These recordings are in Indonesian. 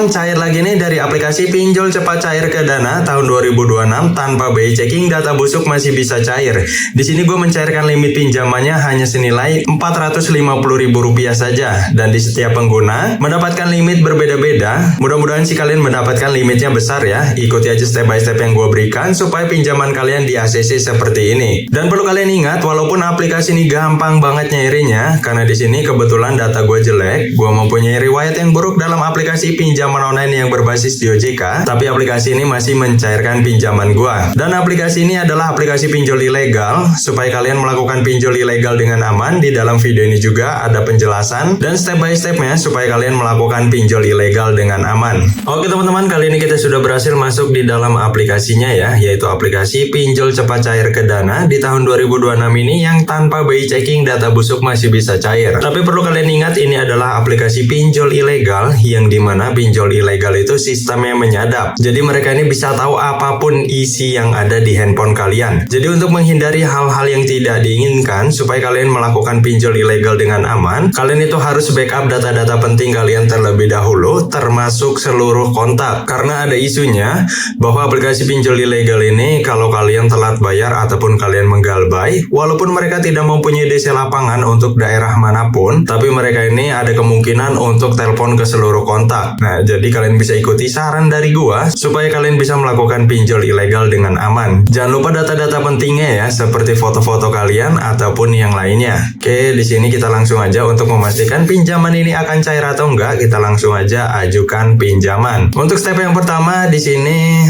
teman-teman, cair lagi nih dari aplikasi pinjol cepat cair ke Dana tahun 2026 tanpa BI checking, data busuk masih bisa cair. Di sini gue mencairkan limit pinjamannya hanya senilai Rp450.000 saja, dan di setiap pengguna mendapatkan limit berbeda-beda. Mudah-mudahan sih kalian mendapatkan limitnya besar ya. Ikuti aja step by step yang gue berikan supaya pinjaman kalian di ACC seperti ini. Dan perlu kalian ingat, walaupun aplikasi ini gampang banget nyairinya, karena di sini kebetulan data gue jelek, gue mempunyai riwayat yang buruk dalam aplikasi pinjaman online yang berbasis di OJK, tapi aplikasi ini masih mencairkan pinjaman gua. Dan aplikasi ini adalah aplikasi pinjol ilegal. Supaya kalian melakukan pinjol ilegal dengan aman, di dalam video ini juga ada penjelasan dan step by stepnya supaya kalian melakukan pinjol ilegal dengan aman. Oke teman-teman, kali ini kita sudah berhasil masuk di dalam aplikasinya ya, yaitu aplikasi pinjol cepat cair ke Dana di tahun 2026 ini yang tanpa BI checking, data busuk masih bisa cair. Tapi perlu kalian ingat, ini adalah aplikasi pinjol ilegal, yang dimana pinjol ilegal itu sistemnya menyadap. Jadi mereka ini bisa tahu apapun isi yang ada di handphone kalian. Jadi untuk menghindari hal-hal yang tidak diinginkan, supaya kalian melakukan pinjol ilegal dengan aman, kalian itu harus backup data-data penting kalian terlebih dahulu, termasuk seluruh kontak. Karena ada isunya bahwa aplikasi pinjol ilegal ini, kalau kalian telat bayar ataupun kalian menggalbay, walaupun mereka tidak mempunyai DC lapangan untuk daerah manapun, tapi mereka ini ada kemungkinan untuk telepon ke seluruh kontak. Nah, jadi kalian bisa ikuti saran dari gua supaya kalian bisa melakukan pinjol ilegal dengan aman. Jangan lupa data-data pentingnya ya, seperti foto-foto kalian ataupun yang lainnya. Oke, di sini kita langsung aja untuk memastikan pinjaman ini akan cair atau enggak, kita langsung aja ajukan pinjaman. Untuk step yang pertama di sini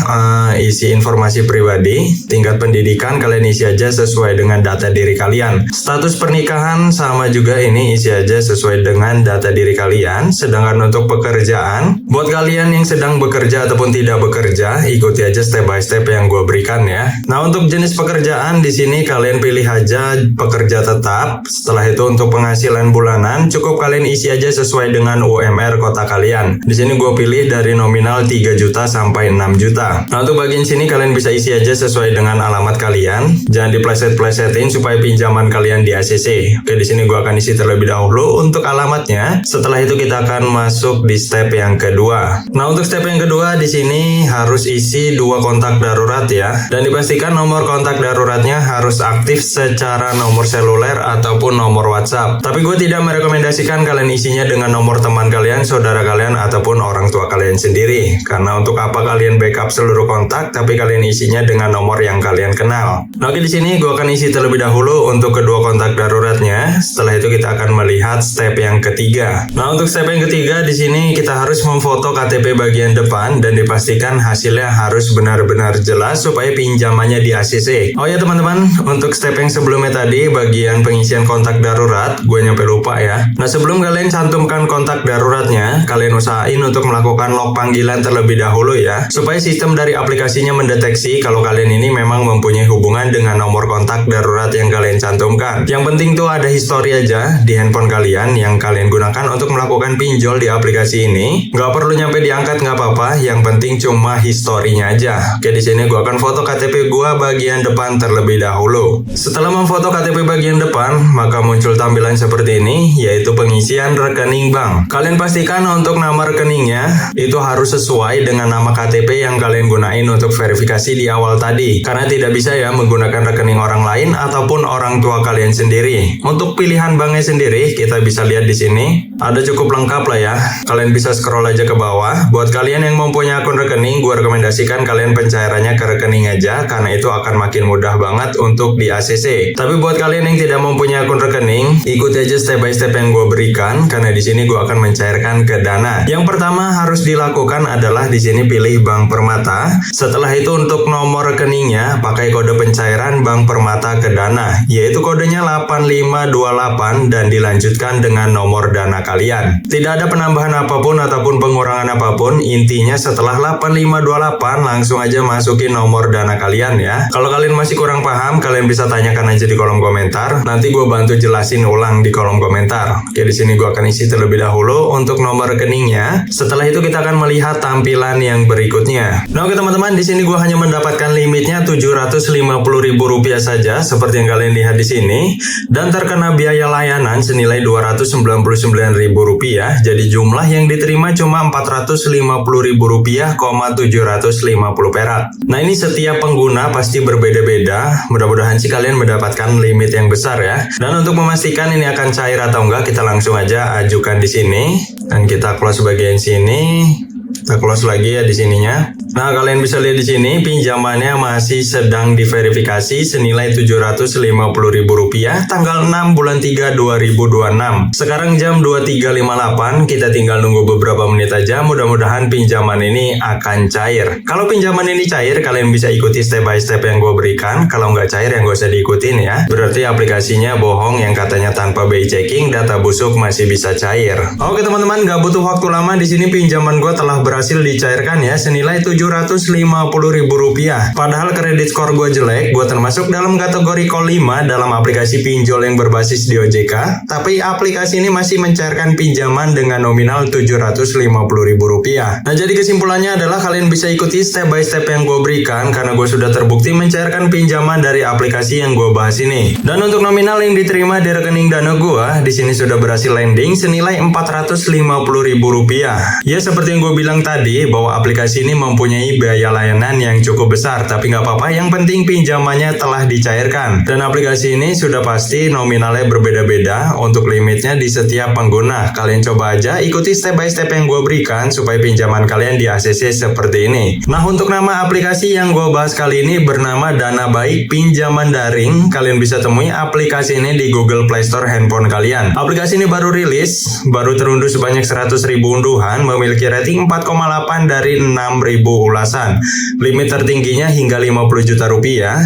isi informasi pribadi, tingkat pendidikan kalian isi aja sesuai dengan data diri kalian. Status pernikahan sama juga, ini isi aja sesuai dengan data diri kalian. Sedangkan untuk pekerjaan, buat kalian yang sedang bekerja ataupun tidak bekerja, ikuti aja step by step yang gue berikan ya. Nah, untuk jenis pekerjaan di sini kalian pilih aja pekerja tetap. Setelah itu untuk penghasilan bulanan, cukup kalian isi aja sesuai dengan UMR kota kalian. Di sini gue pilih dari nominal 3 juta sampai 6 juta. Nah, untuk bagian sini kalian bisa isi aja sesuai dengan alamat kalian. Jangan dipleset-plesetin supaya pinjaman kalian di ACC. Oke, di sini gue akan isi terlebih dahulu untuk alamatnya. Setelah itu kita akan masuk di step yang kedua. Nah, untuk step yang kedua di sini harus isi 2 kontak darurat ya. Dan dipastikan nomor kontak daruratnya harus aktif secara nomor seluler ataupun nomor WhatsApp. Tapi gue tidak merekomendasikan kalian isinya dengan nomor teman kalian, saudara kalian, ataupun orang tua kalian sendiri. Karena untuk apa kalian backup seluruh kontak, tapi kalian isinya dengan nomor yang kalian kenal. Nah, oke, di sini gue akan isi terlebih dahulu untuk kedua kontak daruratnya. Setelah itu kita akan melihat step yang ketiga. Nah, untuk step yang ketiga di sini kita harus memfoto KTP bagian depan dan dipastikan hasilnya harus benar-benar jelas supaya pinjamannya di ACC. Oh ya teman-teman, untuk step yang sebelumnya tadi, bagian pengisian kontak darurat, gue nyampe lupa ya. Nah, sebelum kalian cantumkan kontak daruratnya, kalian usahain untuk melakukan log panggilan terlebih dahulu ya, supaya sistem dari aplikasinya mendeteksi kalau kalian ini memang mempunyai hubungan dengan nomor kontak darurat yang kalian cantumkan. Yang penting tuh ada histori aja di handphone kalian yang kalian gunakan untuk melakukan pinjol di aplikasi ini. Nggak perlu nyampe diangkat, nggak apa-apa. Yang penting cuma historinya aja. Oke, di sini gue akan foto KTP gue bagian depan terlebih dahulu. Setelah memfoto KTP bagian depan, maka muncul tampilan seperti ini, yaitu pengisian rekening bank. Kalian pastikan untuk nama rekeningnya itu harus sesuai dengan nama KTP yang kalian gunain untuk verifikasi di awal tadi. Karena tidak bisa ya menggunakan rekening orang lain ataupun orang tua kalian sendiri. Untuk pilihan banknya sendiri, kita bisa lihat di sini. Ada cukup lengkap lah ya. Kalian bisa scroll aja ke bawah. Buat kalian yang mempunyai akun rekening, gue rekomendasikan kalian pencairannya ke rekening aja, karena itu akan makin mudah banget untuk di ACC. Tapi buat kalian yang tidak mempunyai akun rekening, ikuti aja step by step yang gue berikan, karena di sini gue akan mencairkan ke Dana. Yang pertama harus dilakukan adalah di sini pilih Bank Permata. Setelah itu untuk nomor rekeningnya pakai kode pencairan Bank Permata ke Dana, yaitu kodenya 8528 dan dilanjutkan dengan nomor Dana kalian. Tidak ada penambahan apapun ataupun pengurangan apapun. Intinya setelah 8528 langsung aja masukin nomor Dana kalian ya. Kalau kalian masih kurang paham, kalian bisa tanyakan aja di kolom komentar. Nanti gue bantu jelasin ulang di kolom komentar. Oke, di sini gue akan isi terlebih dahulu untuk nomor rekeningnya. Setelah itu kita akan melihat tampilan yang berikutnya. Nah, oke teman-teman, di sini gue hanya mendapatkan limitnya Rp750.000 saja, seperti yang kalian lihat di sini, dan terkena biaya layanan senilai Rp299.000 rupiah. Jadi jumlah yang diterima cuma Rp450.750 perak. Nah, ini setiap pengguna pasti berbeda-beda. Mudah-mudahan sih kalian mendapatkan limit yang besar ya. Dan untuk memastikan ini akan cair atau enggak, kita langsung aja ajukan di sini. Dan kita close bagian sini. Kita close lagi ya di sininya. Nah, kalian bisa lihat di sini pinjamannya masih sedang diverifikasi senilai Rp750.000 tanggal 6 bulan 3 2026. Sekarang jam 23.58, kita tinggal nunggu beberapa menit aja. Mudah-mudahan pinjaman ini akan cair. Kalau pinjaman ini cair, kalian bisa ikuti step by step yang gue berikan. Kalau nggak cair, yang gak usah diikutin ya. Berarti aplikasinya bohong yang katanya tanpa BI checking, data busuk masih bisa cair. Oke teman-teman, nggak butuh waktu lama. Di sini pinjaman gue telah berhasil dicairkan ya, senilai Rp750.000. Padahal kredit skor gue jelek, gue termasuk dalam kategori call 5 dalam aplikasi pinjol yang berbasis di OJK, tapi aplikasi ini masih mencairkan pinjaman dengan nominal Rp750.000. Nah, jadi kesimpulannya adalah kalian bisa ikuti step by step yang gue berikan karena gue sudah terbukti mencairkan pinjaman dari aplikasi yang gue bahas ini. Dan untuk nominal yang diterima di rekening Dana gue, di sini sudah berhasil landing senilai Rp450.000. Ya, seperti yang gue bilang tadi, bahwa aplikasi ini mempunyai biaya layanan yang cukup besar, tapi nggak apa-apa, yang penting pinjamannya telah dicairkan. Dan aplikasi ini sudah pasti nominalnya berbeda-beda untuk limitnya di setiap pengguna. Kalian coba aja ikuti step by step yang gue berikan supaya pinjaman kalian di ACC seperti ini. Nah, untuk nama aplikasi yang gue bahas kali ini bernama Dana Baik Pinjaman Daring. Kalian bisa temui aplikasi ini di Google Play Store handphone kalian. Aplikasi ini baru rilis, baru terunduh sebanyak 100.000 unduhan, memiliki rating 4,8 dari 6.000 ulasan. Limit tertingginya hingga Rp50 juta,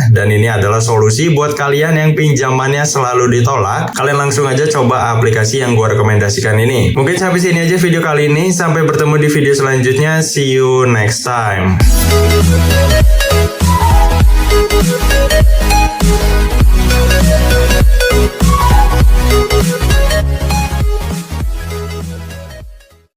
dan ini adalah solusi buat kalian yang pinjamannya selalu ditolak. Kalian langsung aja coba aplikasi yang gue rekomendasikan ini. Mungkin sampai sini aja video kali ini. Sampai bertemu di video selanjutnya. See you next time.